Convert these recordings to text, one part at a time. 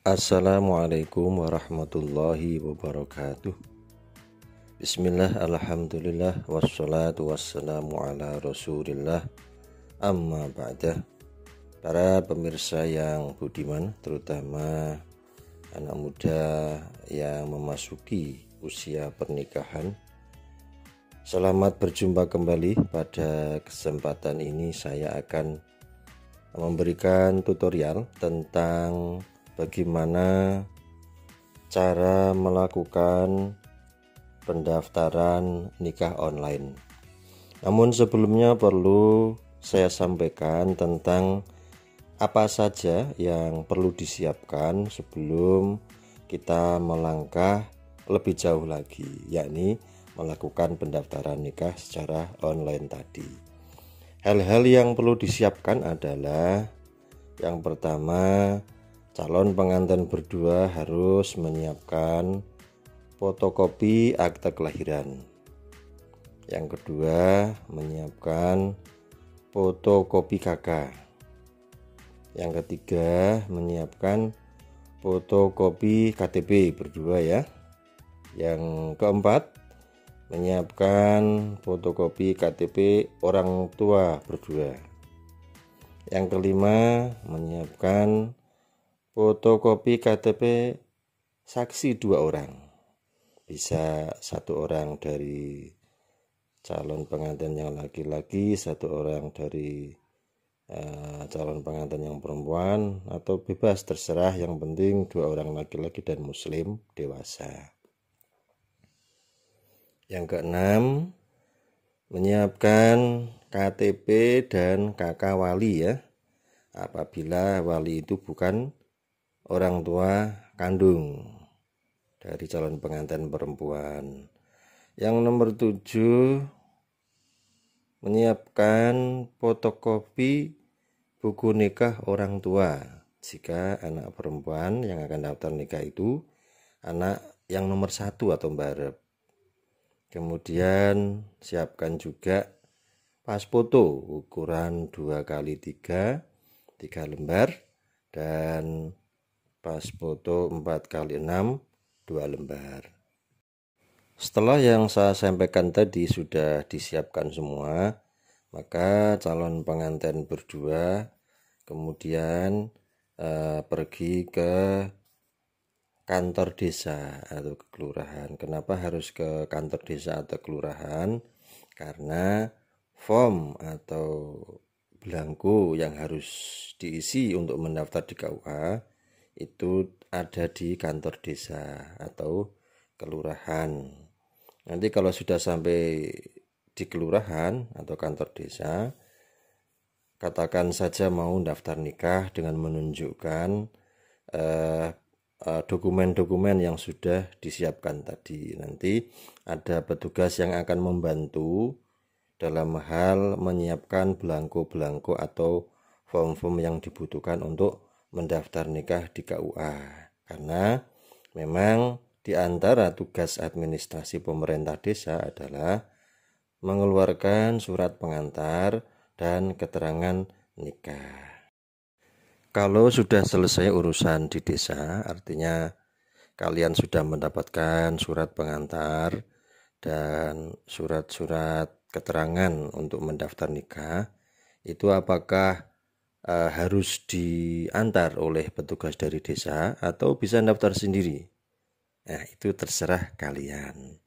Assalamualaikum warahmatullahi wabarakatuh. Bismillah, alhamdulillah, wassalatu wassalamu ala rasulillah, amma ba'dah. Para pemirsa yang budiman, terutama anak muda yang memasuki usia pernikahan, selamat berjumpa kembali. Pada kesempatan ini saya akan memberikan tutorial tentang bagaimana cara melakukan pendaftaran nikah online. Namun sebelumnya perlu saya sampaikan tentang apa saja yang perlu disiapkan sebelum kita melangkah lebih jauh lagi, yakni melakukan pendaftaran nikah secara online tadi. Hal-hal yang perlu disiapkan adalah yang pertama, calon pengantin berdua harus menyiapkan fotokopi akte kelahiran. Yang kedua, menyiapkan fotokopi KK. Yang ketiga, menyiapkan fotokopi KTP berdua ya. Yang keempat, menyiapkan fotokopi KTP orang tua berdua. Yang kelima, menyiapkan fotokopi KTP saksi 2 orang. Bisa 1 orang dari calon pengantin yang laki-laki, 1 orang dari calon pengantin yang perempuan, atau bebas terserah, yang penting 2 orang laki-laki dan muslim dewasa. Yang keenam, menyiapkan KTP dan KK wali ya, apabila wali itu bukan orang tua kandung dari calon pengantin perempuan. Yang nomor 7, menyiapkan fotokopi buku nikah orang tua jika anak perempuan yang akan daftar nikah itu anak yang nomor 1 atau mbarep. Kemudian siapkan juga pas foto ukuran 2x3 lembar, dan pas foto 4x6 2 lembar. Setelah yang saya sampaikan tadi sudah disiapkan semua, maka calon pengantin berdua kemudian pergi ke kantor desa atau ke kelurahan. Kenapa harus ke kantor desa atau kelurahan? Karena form atau belangko yang harus diisi untuk mendaftar di KUA itu ada di kantor desa atau kelurahan. Nanti kalau sudah sampai di kelurahan atau kantor desa, katakan saja mau daftar nikah dengan menunjukkan dokumen-dokumen yang sudah disiapkan tadi. Nanti ada petugas yang akan membantu dalam hal menyiapkan belangko-belangko atau form-form yang dibutuhkan untuk mendaftar nikah di KUA. Karena memang di antara tugas administrasi pemerintah desa adalah mengeluarkan surat pengantar dan keterangan nikah. Kalau sudah selesai urusan di desa, artinya kalian sudah mendapatkan surat pengantar dan surat-surat keterangan untuk mendaftar nikah, itu apakah harus diantar oleh petugas dari desa atau bisa daftar sendiri? Nah, itu terserah kalian.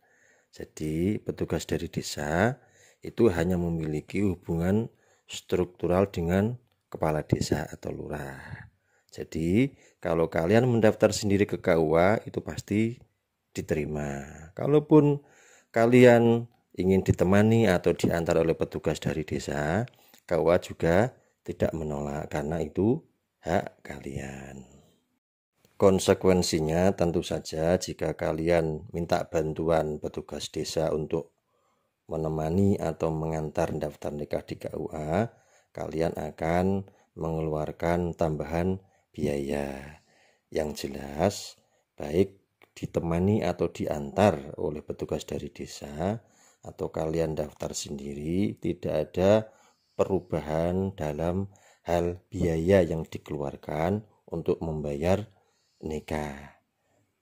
Jadi petugas dari desa itu hanya memiliki hubungan struktural dengan kepala desa atau lurah. Jadi kalau kalian mendaftar sendiri ke KUA itu pasti diterima. Kalaupun kalian ingin ditemani atau diantar oleh petugas dari desa, KUA juga tidak menolak karena itu hak kalian. Konsekuensinya tentu saja jika kalian minta bantuan petugas desa untuk menemani atau mengantar daftar nikah di KUA, kalian akan mengeluarkan tambahan biaya. Yang jelas, baik ditemani atau diantar oleh petugas dari desa atau kalian daftar sendiri, tidak ada perubahan dalam hal biaya yang dikeluarkan untuk membayar nikah.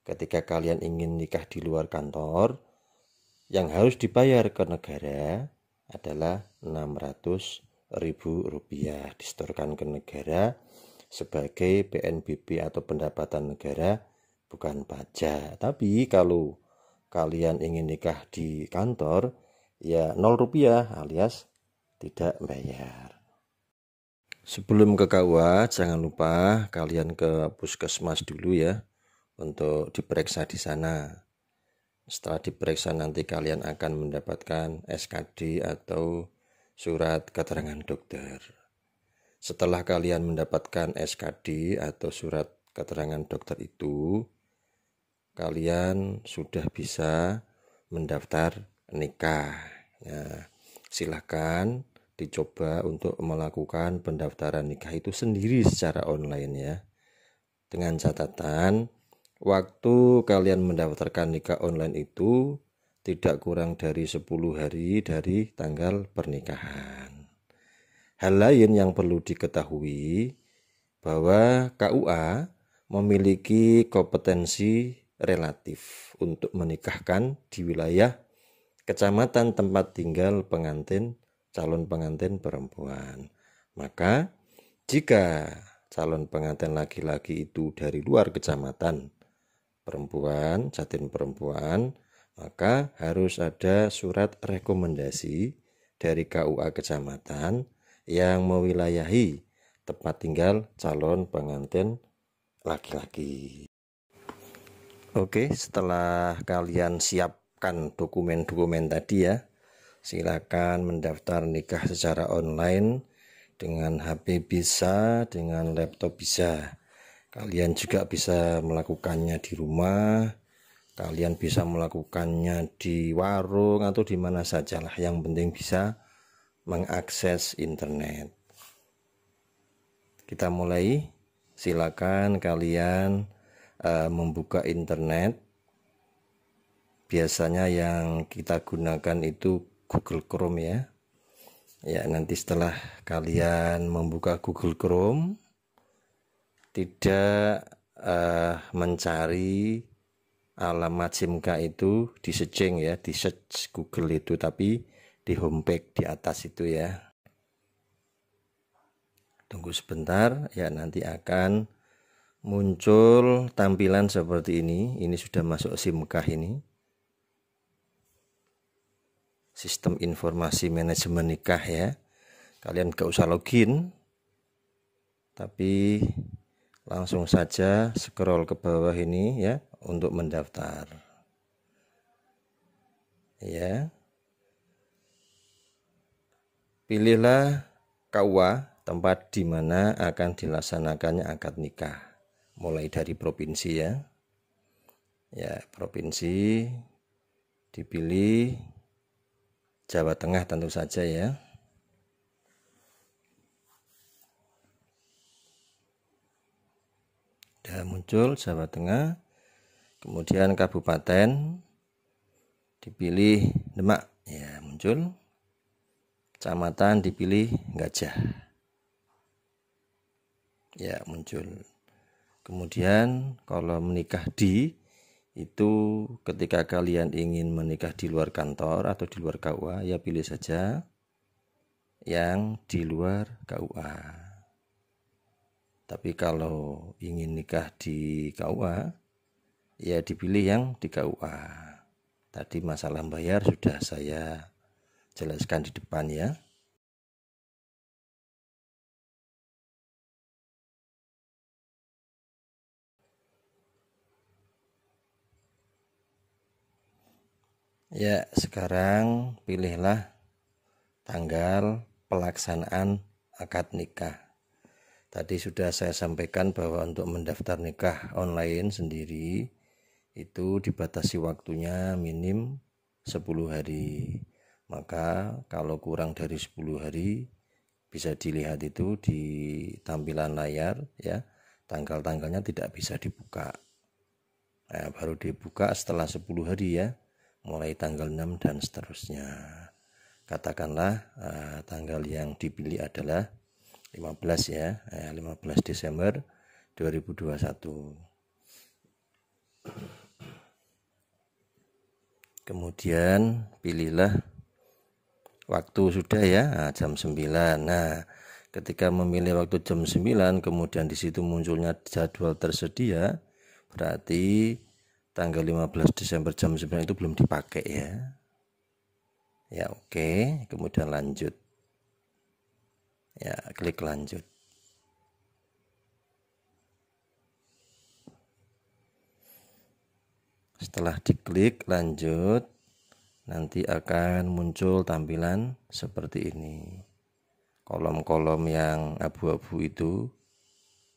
Ketika kalian ingin nikah di luar kantor, yang harus dibayar ke negara adalah Rp600.000 disetorkan ke negara sebagai PNBP atau pendapatan negara, bukan pajak. Tapi kalau kalian ingin nikah di kantor, ya Rp0 alias tidak bayar. Sebelum ke KUA, jangan lupa kalian ke puskesmas dulu ya untuk diperiksa di sana. Setelah diperiksa nanti kalian akan mendapatkan SKD atau surat keterangan dokter. Setelah kalian mendapatkan SKD atau surat keterangan dokter itu, kalian sudah bisa mendaftar nikah. Nah, silahkan dicoba untuk melakukan pendaftaran nikah itu sendiri secara online ya. Dengan catatan, waktu kalian mendaftarkan nikah online itu tidak kurang dari 10 hari dari tanggal pernikahan. Hal lain yang perlu diketahui bahwa KUA memiliki kompetensi relatif untuk menikahkan di wilayah kecamatan tempat tinggal pengantin calon pengantin perempuan. Maka jika calon pengantin laki-laki itu dari luar kecamatan perempuan, Jatin perempuan, maka harus ada surat rekomendasi dari KUA kecamatan yang mewilayahi tempat tinggal calon pengantin laki-laki. Oke, setelah kalian siapkan dokumen-dokumen tadi ya, silakan mendaftar nikah secara online. Dengan HP bisa, dengan laptop bisa. Kalian juga bisa melakukannya di rumah, kalian bisa melakukannya di warung atau di mana sajalah. Yang penting bisa mengakses internet. Kita mulai. Silakan kalian membuka internet. Biasanya yang kita gunakan itu Google Chrome ya. Ya, nanti setelah kalian membuka Google Chrome, tidak mencari alamat SIM card itu di searching ya, di search Google itu, tapi di homepage di atas itu ya. Tunggu sebentar ya, nanti akan muncul tampilan seperti ini. Ini sudah masuk SIM card ini. Sistem informasi manajemen nikah ya. Kalian gak usah login, tapi langsung saja scroll ke bawah ini ya untuk mendaftar. Ya. Pilihlah KUA tempat di mana akan dilaksanakannya akad nikah. Mulai dari provinsi ya. Ya, provinsi dipilih Jawa Tengah tentu saja ya. Sudah muncul Jawa Tengah. Kemudian kabupaten dipilih Demak ya, muncul. Kecamatan dipilih Gajah. Ya, muncul. Kemudian kalau menikah di itu ketika kalian ingin menikah di luar kantor atau di luar KUA, ya pilih saja yang di luar KUA. Tapi kalau ingin nikah di KUA, ya dipilih yang di KUA. Tadi masalah bayar sudah saya jelaskan di depan ya. Ya, sekarang pilihlah tanggal pelaksanaan akad nikah. Tadi sudah saya sampaikan bahwa untuk mendaftar nikah online sendiri itu dibatasi waktunya minim 10 hari. Maka kalau kurang dari 10 hari bisa dilihat itu di tampilan layar ya. Tanggal-tanggalnya tidak bisa dibuka. Nah, baru dibuka setelah 10 hari ya. Mulai tanggal 6 dan seterusnya. Katakanlah tanggal yang dipilih adalah 15 ya, 15 Desember 2021. Kemudian pilihlah waktu sudah ya, jam 9. Nah, ketika memilih waktu jam 9 kemudian di situ munculnya jadwal tersedia, berarti tanggal 15 Desember jam 9 itu belum dipakai ya. Ya oke, kemudian lanjut. Ya, klik lanjut. Setelah diklik lanjut, nanti akan muncul tampilan seperti ini. Kolom-kolom yang abu-abu itu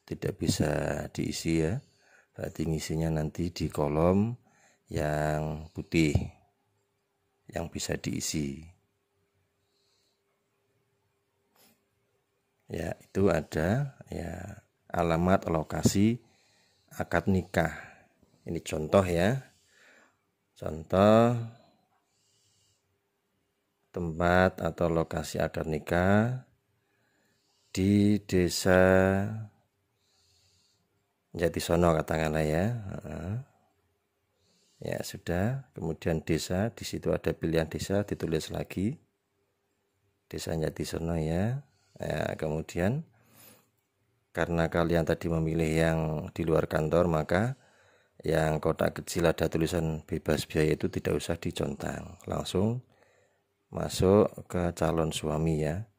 tidak bisa diisi ya. Berarti ngisinya nanti di kolom yang putih yang bisa diisi. Ya, itu ada ya alamat lokasi akad nikah. Ini contoh ya. Contoh tempat atau lokasi akad nikah di desa Jatisono katakanlah ya. Ya sudah, kemudian desa, di situ ada pilihan desa, ditulis lagi desa Jatisono ya. Ya, kemudian karena kalian tadi memilih yang di luar kantor, maka yang kotak kecil ada tulisan bebas biaya itu tidak usah dicontang, langsung masuk ke calon suami ya.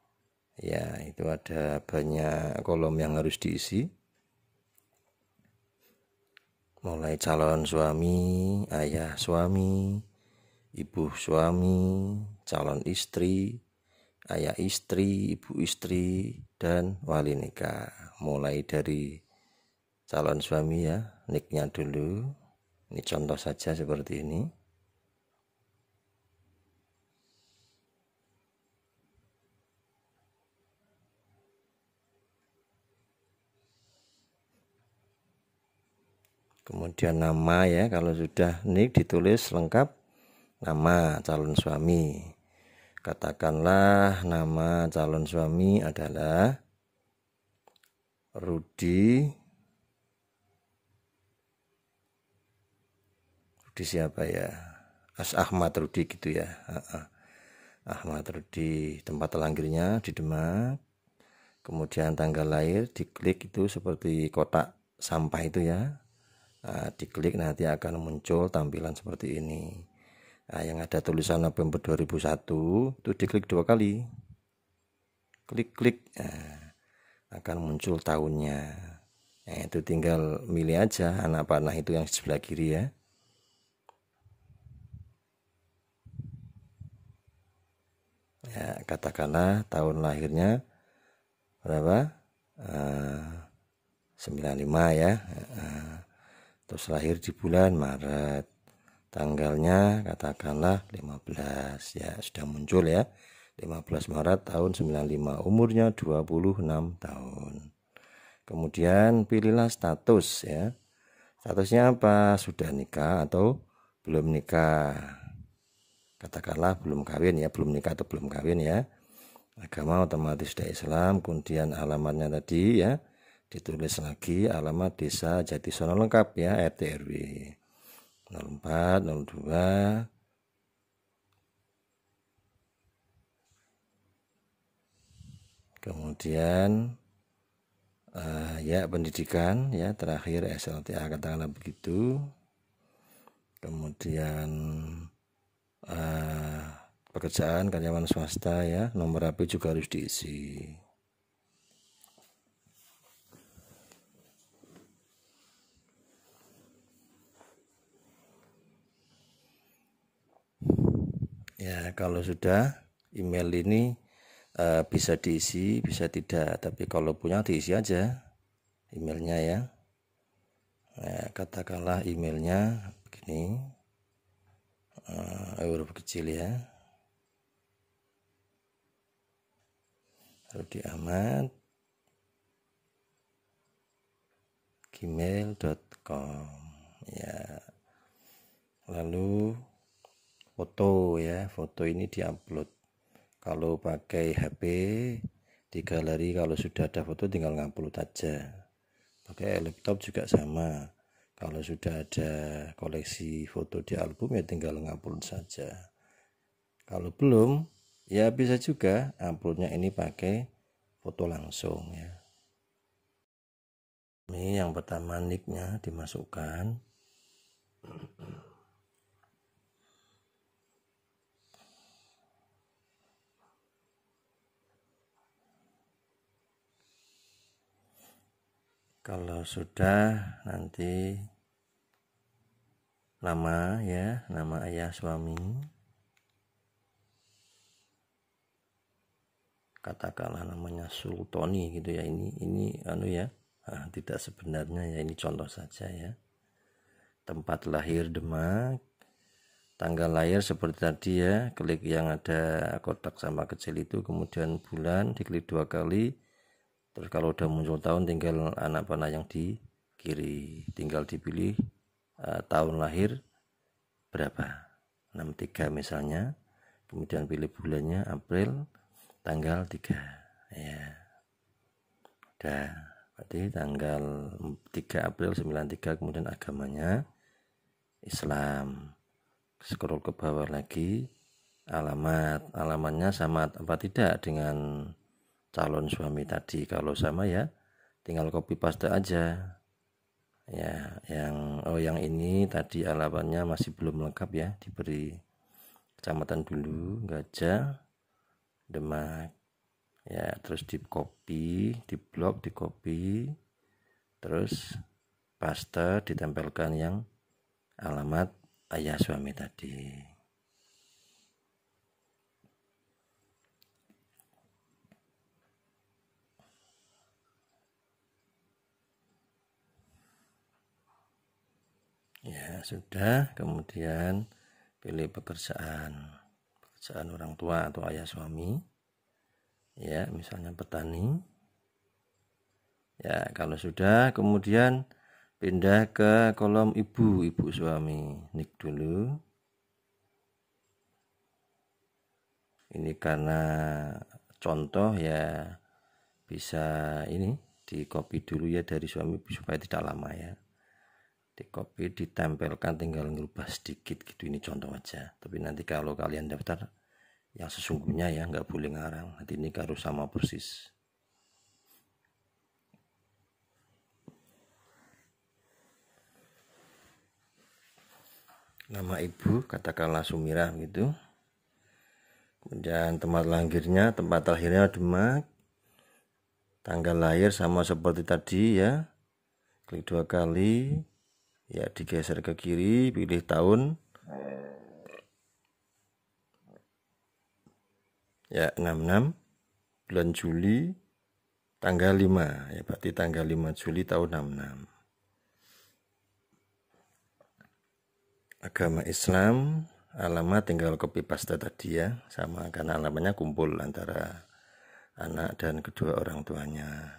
Ya, itu ada banyak kolom yang harus diisi. Mulai calon suami, ayah suami, ibu suami, calon istri, ayah istri, ibu istri, dan wali nikah. Mulai dari calon suami ya, niknya dulu. Ini contoh saja seperti ini. Kemudian nama ya, kalau sudah nik ditulis lengkap nama calon suami. Katakanlah nama calon suami adalah Rudi siapa ya? Ahmad Rudi gitu ya. Ahmad Rudi, tempat lahirnya di Demak. Kemudian tanggal lahir diklik itu seperti kotak sampah itu ya. Nah, diklik nanti akan muncul tampilan seperti ini. Nah, yang ada tulisan November 2001 itu diklik 2 kali. Klik-klik, nah, akan muncul tahunnya. Nah, itu tinggal milih aja anak panah itu yang sebelah kiri ya. Ya, katakanlah tahun lahirnya berapa? 95 ya. Terus lahir di bulan Maret. Tanggalnya katakanlah 15 ya, sudah muncul ya. 15 Maret tahun 95, umurnya 26 tahun. Kemudian pilihlah status ya. Statusnya apa? Sudah nikah atau belum nikah? Katakanlah belum kawin ya, belum nikah atau belum kawin ya. Agama otomatis sudah Islam. Kemudian alamatnya tadi ya, ditulis lagi alamat desa Jatisono lengkap ya, RT RW 04 02. Kemudian ya pendidikan ya, terakhir SLTA katakanlah begitu. Kemudian pekerjaan karyawan swasta ya, nomor HP juga harus diisi. Ya, kalau sudah email ini bisa diisi, bisa tidak, tapi kalau punya diisi aja emailnya ya. Nah, katakanlah emailnya begini, huruf kecil ya, Rudi Ahmad gmail.com ya. Lalu foto ya, foto ini diupload. Kalau pakai HP di galeri, kalau sudah ada foto tinggal ngupload aja. Pakai laptop juga sama. Kalau sudah ada koleksi foto di album ya tinggal ngupload saja. Kalau belum ya bisa juga uploadnya ini pakai foto langsung ya. Ini yang pertama nicknya dimasukkan. Kalau sudah nanti nama ya, nama ayah suami. Katakanlah namanya Sultoni gitu ya. Ini anu ya. Nah, tidak sebenarnya ya, ini contoh saja ya. Tempat lahir Demak, tanggal lahir seperti tadi ya, klik yang ada kotak sama kecil itu, kemudian bulan diklik 2 kali. Terus kalau udah muncul tahun tinggal anak panah yang di kiri, tinggal dipilih tahun lahir berapa, 63 misalnya, kemudian pilih bulannya April tanggal 3 ya. Udah, berarti tanggal 3 April 93, kemudian agamanya Islam. Scroll ke bawah lagi, alamatnya sama apa tidak dengan calon suami tadi. Kalau sama ya tinggal copy paste aja ya. Yang ini tadi alamatnya masih belum lengkap ya, diberi kecamatan dulu, Gajah, Demak ya, terus di copy, di blok, di copy, terus paste, ditempelkan yang alamat ayah suami tadi. Ya sudah, kemudian pilih pekerjaan orang tua atau ayah suami ya, misalnya petani ya. Kalau sudah, kemudian pindah ke kolom ibu suami, nick dulu. Ini karena contoh ya, bisa ini di copy dulu ya dari suami supaya tidak lama ya. Di copy, ditempelkan, tinggal ngerubah sedikit gitu. Ini contoh aja, tapi nanti kalau kalian daftar yang sesungguhnya ya nggak boleh ngarang, nanti ini harus sama persis. Nama ibu katakanlah Sumirah gitu, kemudian tempat lahirnya Demak, tanggal lahir sama seperti tadi ya, klik 2 kali ya, digeser ke kiri, pilih tahun ya, 66, bulan Juli, tanggal 5 ya, berarti tanggal 5 Juli tahun 66. Agama Islam, alamat tinggal copy paste tadi ya, sama karena alamatnya kumpul antara anak dan kedua orang tuanya.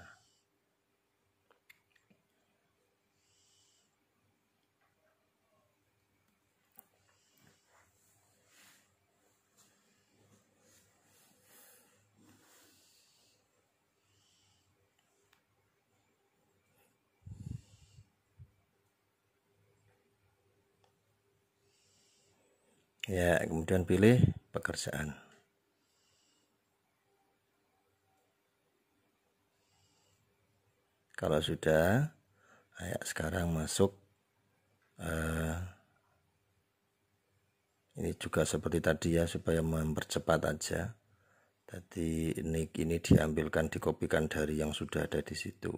Ya, kemudian pilih pekerjaan. Kalau sudah, ayo sekarang masuk. Ini juga seperti tadi ya, supaya mempercepat aja. Tadi nick ini diambilkan, dikopikan dari yang sudah ada di situ.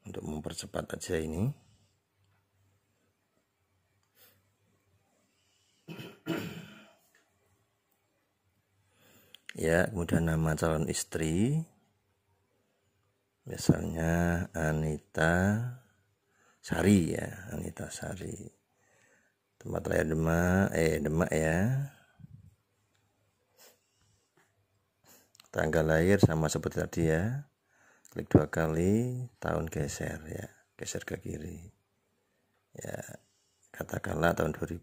Untuk mempercepat aja ini. Ya, kemudian nama calon istri, misalnya Anita Sari ya, Anita Sari. Tempat lahir Demak ya. Tanggal lahir sama seperti tadi ya, klik 2 kali, tahun geser ya, geser ke kiri ya, katakanlah tahun 2000,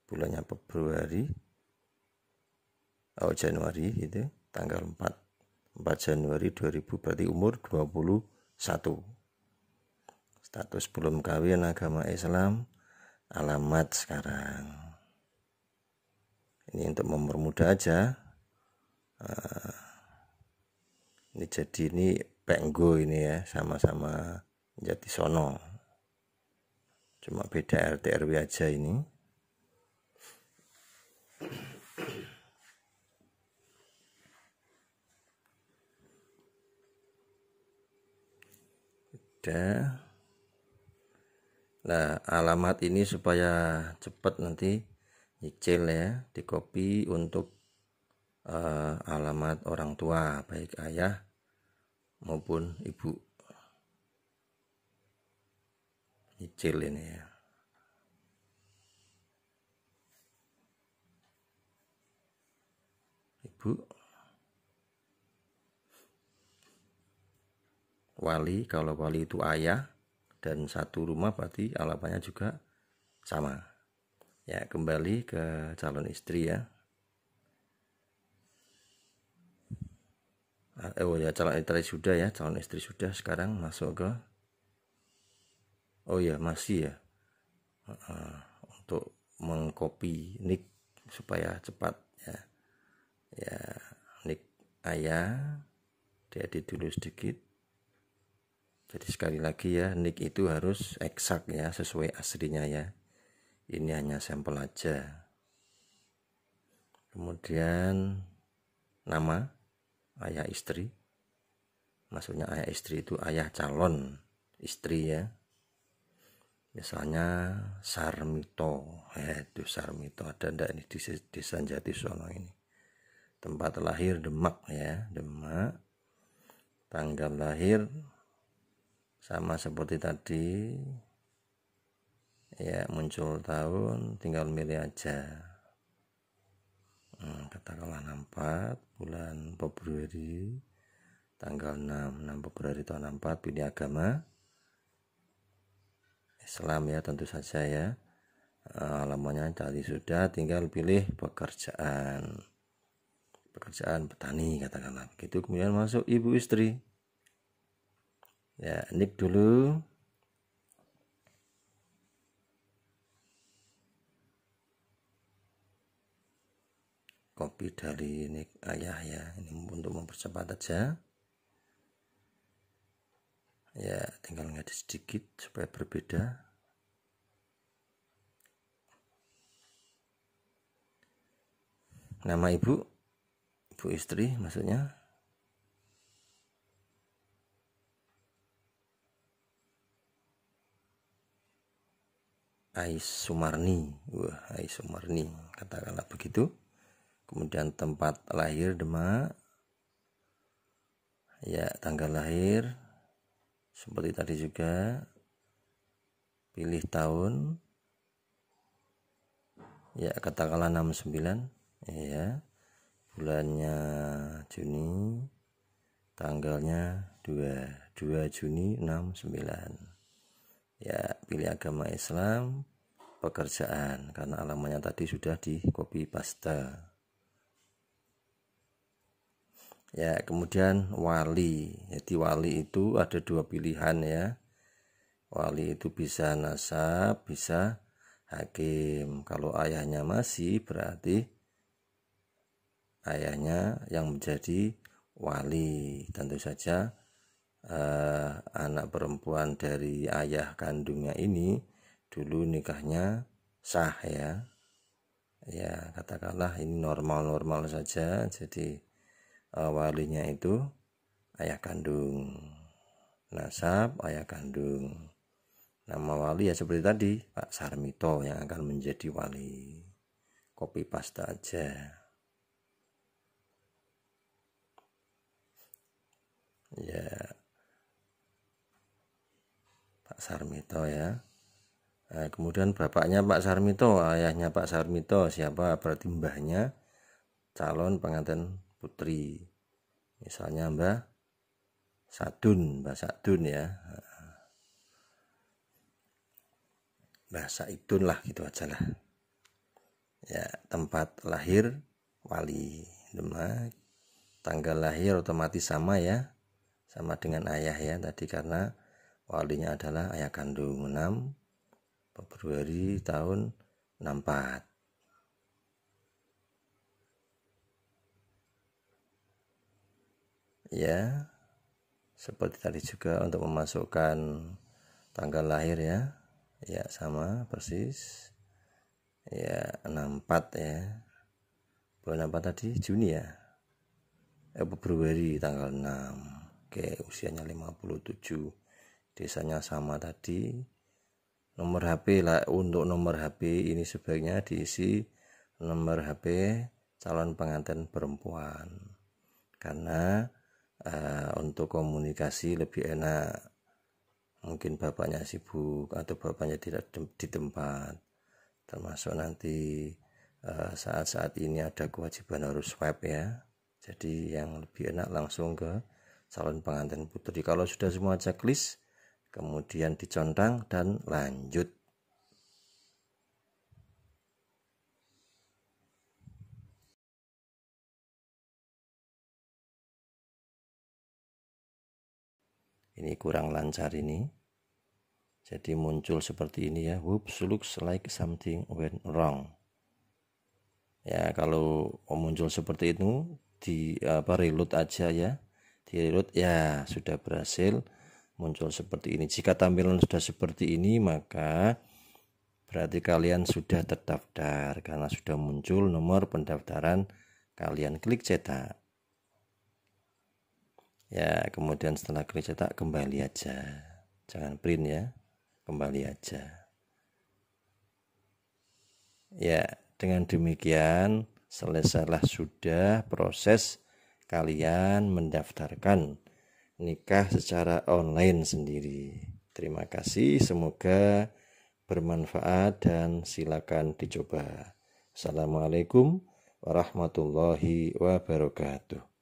bulannya Februari, Januari gitu, tanggal 4 Januari 2000, berarti umur 21. Status belum kawin, agama Islam, alamat sekarang. Ini untuk mempermudah aja. Ini jadi ini Penggo ini ya, sama-sama Jatisono. Cuma beda RT RW aja ini. Udah. Nah, alamat ini supaya cepat nanti nyicil ya, di copy untuk alamat orang tua, baik ayah maupun ibu. Nyicil ini ya. Ibu, wali, kalau wali itu ayah, dan satu rumah berarti alamatnya juga sama. Ya, kembali ke calon istri ya. Oh ya, calon istri sudah ya, calon istri sudah. Sekarang masuk ke, oh ya masih ya, untuk mengcopy nick supaya cepat ya. Ya, nick ayah diedit dulu sedikit. Jadi sekali lagi ya, nick itu harus eksak ya, sesuai aslinya ya. Ini hanya sampel aja. Kemudian nama ayah istri. Maksudnya ayah istri itu ayah calon istri ya. Misalnya Sarmito. Itu Sarmito, ada ndak ini di Desa Jatisono ini. Tempat lahir Demak ya, Demak. Tanggal lahir sama seperti tadi ya, muncul tahun tinggal milih aja. Katakanlah 64 bulan Februari, tanggal 6 Februari tahun 64, pilih agama Islam ya, tentu saja ya. Alamatnya tadi sudah, tinggal pilih pekerjaan petani katakanlah begitu. Kemudian masuk ibu istri ya, nick dulu. Copy dari nick ayah ya, ini untuk mempercepat aja ya, tinggal ngedit sedikit supaya berbeda. Nama ibu istri maksudnya Ais Sumarni. Ais Sumarni katakanlah begitu. Kemudian tempat lahir Demak ya, tanggal lahir seperti tadi juga, pilih tahun ya, katakanlah 69 ya, bulannya Juni, tanggalnya 2 Juni 69 ya. Pilih agama Islam, pekerjaan, karena alamatnya tadi sudah di copy paste ya. Kemudian wali, jadi wali itu ada dua pilihan ya. Wali itu bisa nasab, bisa hakim. Kalau ayahnya masih, berarti ayahnya yang menjadi wali. Tentu saja anak perempuan dari ayah kandungnya ini dulu nikahnya sah ya. Ya, katakanlah ini normal-normal saja, jadi walinya itu ayah kandung, nasab ayah kandung. Nama wali ya seperti tadi, Pak Sarmito yang akan menjadi wali. Copy paste aja ya, Pak Sarmito ya. Nah, kemudian bapaknya Pak Sarmito, ayahnya Pak Sarmito siapa? Berarti mbahnya calon pengantin putri, misalnya Mbah Sadun ya, Mbah Saidun lah gitu aja lah ya. Tempat lahir wali Demak, tanggal lahir otomatis sama ya, sama dengan ayah ya tadi, karena walinya adalah ayah kandung. 6 Februari tahun 64. Ya, seperti tadi juga untuk memasukkan tanggal lahir ya. Ya, sama persis. Ya, 64 ya. Bulan apa tadi? Juni ya. Februari tanggal 6. Oke, usianya 57. Desanya sama tadi. Nomor HP lah, untuk nomor HP ini sebaiknya diisi nomor HP calon pengantin perempuan. Karena untuk komunikasi lebih enak. Mungkin bapaknya sibuk atau bapaknya tidak di tempat, termasuk nanti saat-saat ini ada kewajiban harus swab ya, jadi yang lebih enak langsung ke calon pengantin putri. Kalau sudah semua checklist, kemudian dicontang dan lanjut. Ini kurang lancar ini, jadi muncul seperti ini ya. Whoops, looks like something went wrong. Ya, kalau muncul seperti itu di reload aja ya, di reload ya, sudah berhasil muncul seperti ini. Jika tampilan sudah seperti ini, maka berarti kalian sudah terdaftar karena sudah muncul nomor pendaftaran. Kalian klik cetak ya, kemudian setelah klik cetak kembali aja, jangan print ya, kembali aja ya. Dengan demikian selesailah sudah proses kalian mendaftarkan nikah secara online sendiri. Terima kasih, semoga bermanfaat dan silakan dicoba. Assalamualaikum warahmatullahi wabarakatuh.